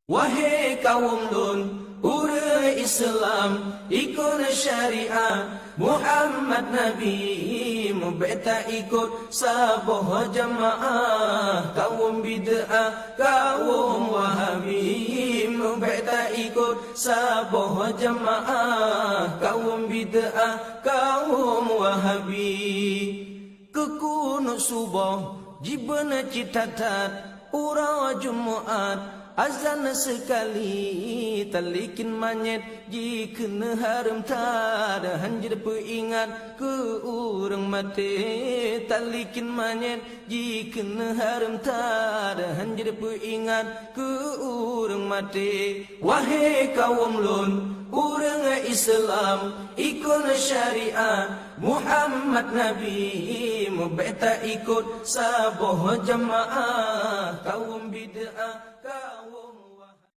Wahai kaum lun, urang Islam, ikut syariah Muhammad Nabi, mubeta ikut saboh jamaah. Kaum bid'ah, kaum wahabi, mubeta ikut saboh jamaah. Kaum bid'ah, kaum wahabi. Kekuno subuh, jibana citatat, ura Jumaat. Azan sekali talikin manyet jikena haram tada hanjir peingat ke urang mati. Talikin manyet jikena haram tada hanjir peingat ke urang mati. Wahai kaum lun, urang Islam, ikut syariah Muhammad Nabi, mubeta ikut saboh jamaah. Kaum bid'ah